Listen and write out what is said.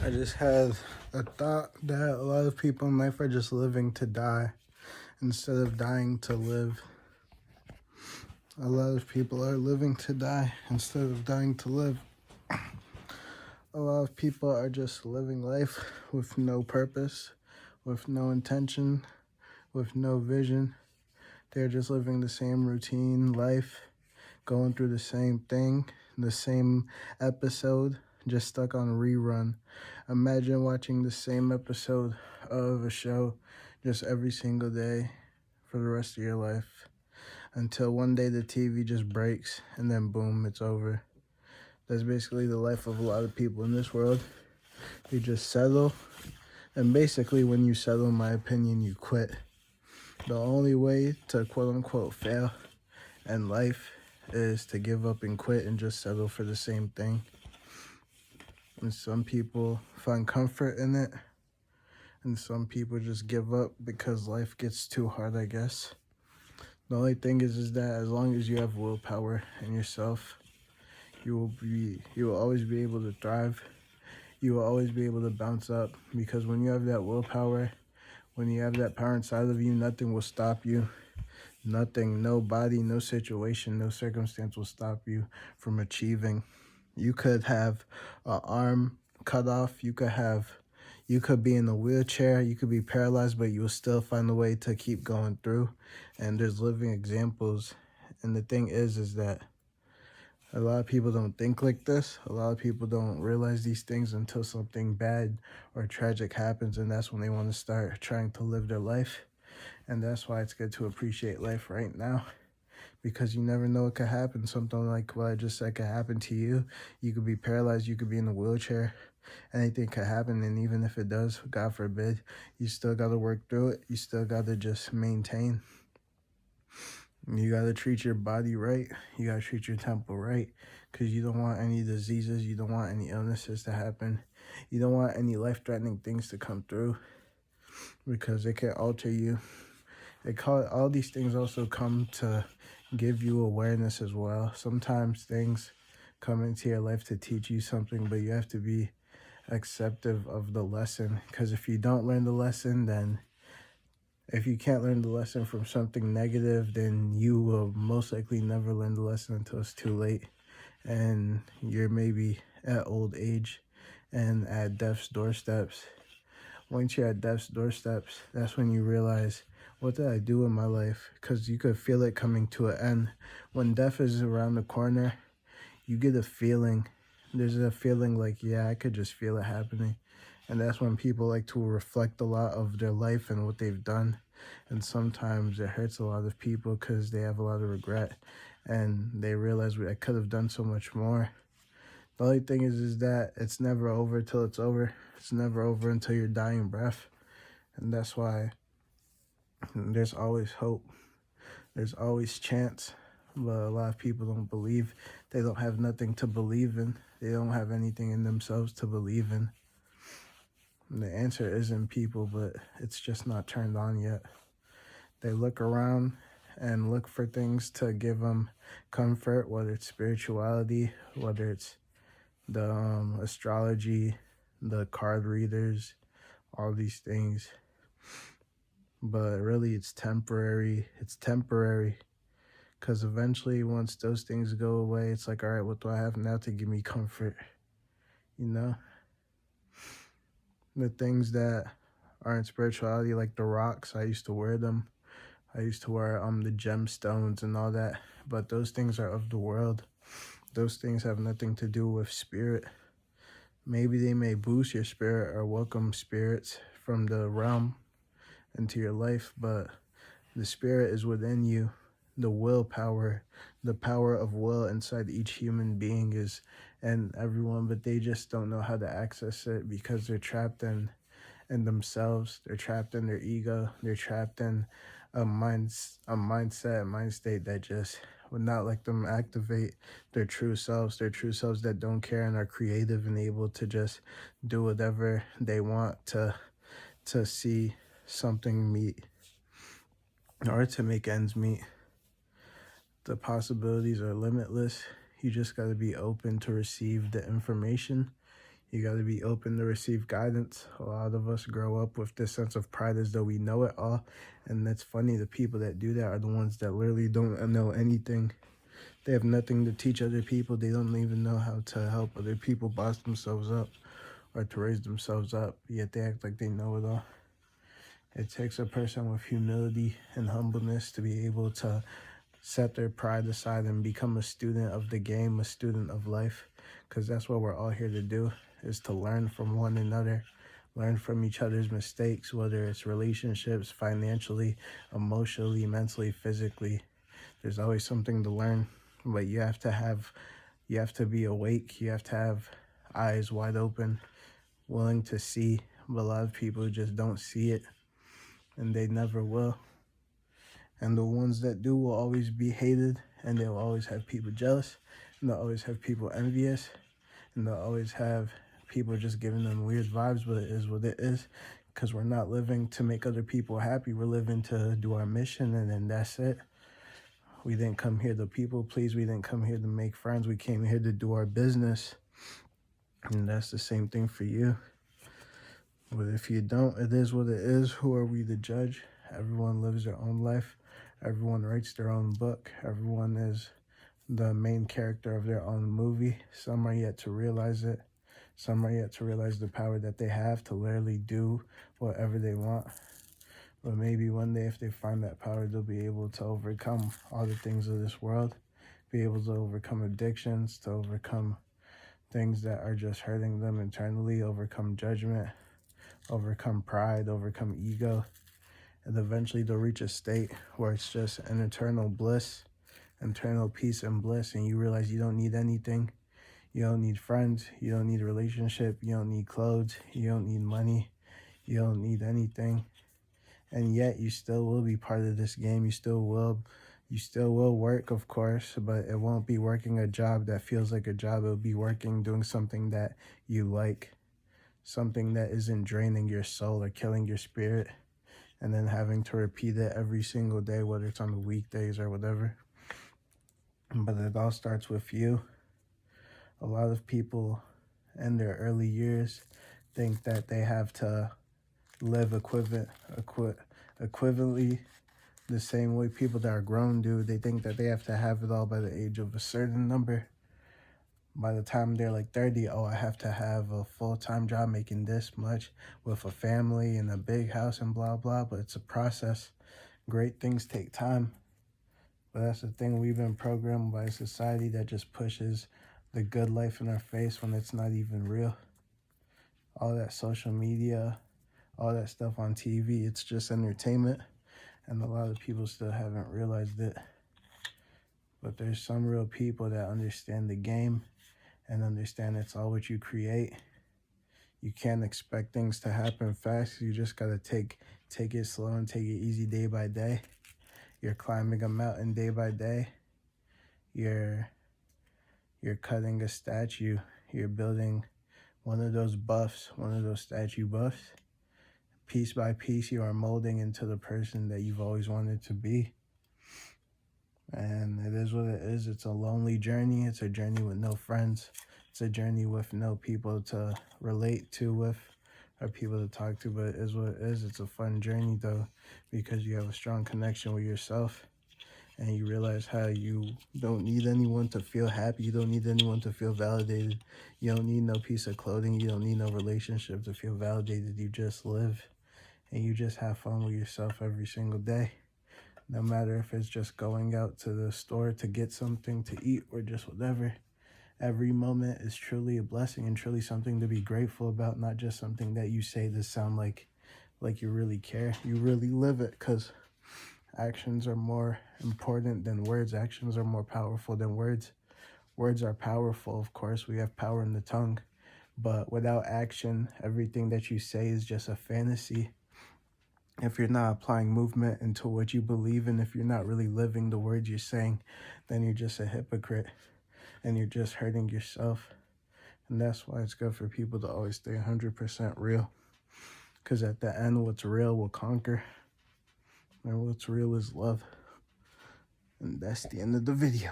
I just had a thought that a lot of people in life are just living to die instead of dying to live. A lot of people are living to die instead of dying to live. A lot of people are just living life with no purpose, with no intention, with no vision. They're just living the same routine life, going through the same thing, the same episode, just stuck on a rerun. Imagine watching the same episode of a show just every single day for the rest of your life until one day the TV just breaks and then boom, it's over. That's basically the life of a lot of people in this world. You just settle, and basically when you settle, in my opinion, you quit. The only way to quote unquote fail in life is to give up and quit and just settle for the same thing. And some people find comfort in it, and some people just give up because life gets too hard, I guess. The only thing is that as long as you have willpower in yourself, you will always be able to thrive. You will always be able to bounce up, because when you have that willpower, when you have that power inside of you, nothing will stop you. Nothing, nobody, no situation, no circumstance will stop you from achieving. You could have an arm cut off. You could be in a wheelchair. You could be paralyzed, but you will still find a way to keep going through. And there's living examples. And the thing is that a lot of people don't think like this. A lot of people don't realize these things until something bad or tragic happens, and that's when they want to start trying to live their life. And that's why it's good to appreciate life right now, because you never know what could happen. Something like what I just said could happen to you. You could be paralyzed, you could be in a wheelchair. Anything could happen, and even if it does, God forbid, you still got to work through it. You still got to just maintain. You got to treat your body right. You got to treat your temple right, because you don't want any diseases. You don't want any illnesses to happen. You don't want any life-threatening things to come through, because it can alter you. All these things also come to give you awareness as well. Sometimes things come into your life to teach you something, but you have to be acceptive of the lesson, because if you don't learn the lesson, then if you can't learn the lesson from something negative, then you will most likely never learn the lesson until it's too late, and you're maybe at old age and at death's doorsteps. Once you're at death's doorsteps, that's when you realize, what did I do in my life? Because you could feel it coming to an end. When death is around the corner, you get a feeling. There's a feeling like, yeah, I could just feel it happening. And that's when people like to reflect a lot of their life and what they've done. And sometimes it hurts a lot of people because they have a lot of regret. And they realize, I could have done so much more. The only thing is that it's never over till it's over. It's never over until your dying breath. And that's why there's always hope. There's always chance. But a lot of people don't believe. They don't have nothing to believe in. They don't have anything in themselves to believe in. And the answer isn't people, but it's just not turned on yet. They look around and look for things to give them comfort, whether it's spirituality, whether it's the astrology, the card readers, all these things. But really, it's temporary. It's temporary. Because eventually, once those things go away, it's like, all right, what do I have now to give me comfort? You know? The things that are in spirituality, like the rocks, I used to wear them. I used to wear the gemstones and all that. But those things are of the world. Those things have nothing to do with spirit. Maybe they may boost your spirit or welcome spirits from the realm into your life, but the spirit is within you. The willpower, the power of will inside each human being is in everyone, but they just don't know how to access it because they're trapped in themselves. They're trapped in their ego. They're trapped in a mind state that just would not let them activate their true selves that don't care and are creative and able to just do whatever they want to see something meet or to make ends meet. The possibilities are limitless. You just got to be open to receive the information. You got to be open to receive guidance. A lot of us grow up with this sense of pride as though we know it all. And that's funny. The people that do that are the ones that literally don't know anything. They have nothing to teach other people. They don't even know how to help other people boss themselves up or to raise themselves up, yet they act like they know it all. It takes a person with humility and humbleness to be able to set their pride aside and become a student of the game, a student of life, because that's what we're all here to do, is to learn from one another, learn from each other's mistakes, whether it's relationships, financially, emotionally, mentally, physically. There's always something to learn, but you have to be awake. You have to have eyes wide open, willing to see. But a lot of people just don't see it, and they never will. And the ones that do will always be hated, and they'll always have people jealous, and they'll always have people envious, and they'll always have people just giving them weird vibes, but it is what it is, because we're not living to make other people happy. We're living to do our mission, and then that's it. We didn't come here to people please. We didn't come here to make friends. We came here to do our business, and that's the same thing for you. But if you don't, it is what it is. Who are we to judge? Everyone lives their own life. Everyone writes their own book. Everyone is the main character of their own movie. Some are yet to realize it. Some are yet to realize the power that they have to literally do whatever they want. But maybe one day if they find that power, they'll be able to overcome all the things of this world, be able to overcome addictions, to overcome things that are just hurting them internally, overcome judgment, overcome pride, overcome ego. And eventually they'll reach a state where it's just an eternal bliss, eternal peace and bliss. And you realize you don't need anything. You don't need friends. You don't need a relationship. You don't need clothes. You don't need money. You don't need anything. And yet you still will be part of this game. You still will work, of course, but it won't be working a job that feels like a job. It'll be working, doing something that you like, something that isn't draining your soul or killing your spirit, and then having to repeat it every single day, whether it's on the weekdays or whatever. But it all starts with you. A lot of people in their early years think that they have to live equivalently the same way people that are grown do. They think that they have to have it all by the age of a certain number. By the time they're like 30, oh, I have to have a full-time job making this much with a family and a big house and blah, blah. But it's a process. Great things take time. But that's the thing. We've been programmed by a society that just pushes the good life in our face when it's not even real. All that social media, all that stuff on TV, it's just entertainment. And a lot of people still haven't realized it. But there's some real people that understand the game and understand it's all what you create. You can't expect things to happen fast. You just gotta take it slow and take it easy day by day. You're climbing a mountain day by day. You're cutting a statue. You're building one of those buffs, one of those statue buffs. Piece by piece, you are molding into the person that you've always wanted to be. And it is what it is. It's a lonely journey. It's a journey with no friends. It's a journey with no people to relate to with or people to talk to, but it is what it is. It's a fun journey though, because you have a strong connection with yourself and you realize how you don't need anyone to feel happy. You don't need anyone to feel validated. You don't need no piece of clothing. You don't need no relationship to feel validated. You just live and you just have fun with yourself every single day. No matter if it's just going out to the store to get something to eat or just whatever. Every moment is truly a blessing and truly something to be grateful about, not just something that you say to sound like you really care. You really live it, because actions are more important than words. Actions are more powerful than words. Words are powerful, of course. We have power in the tongue. But without action, everything that you say is just a fantasy. If you're not applying movement into what you believe in, if you're not really living the words you're saying, then you're just a hypocrite and you're just hurting yourself. And that's why it's good for people to always stay 100% real. Because at the end, what's real will conquer. And what's real is love. And that's the end of the video.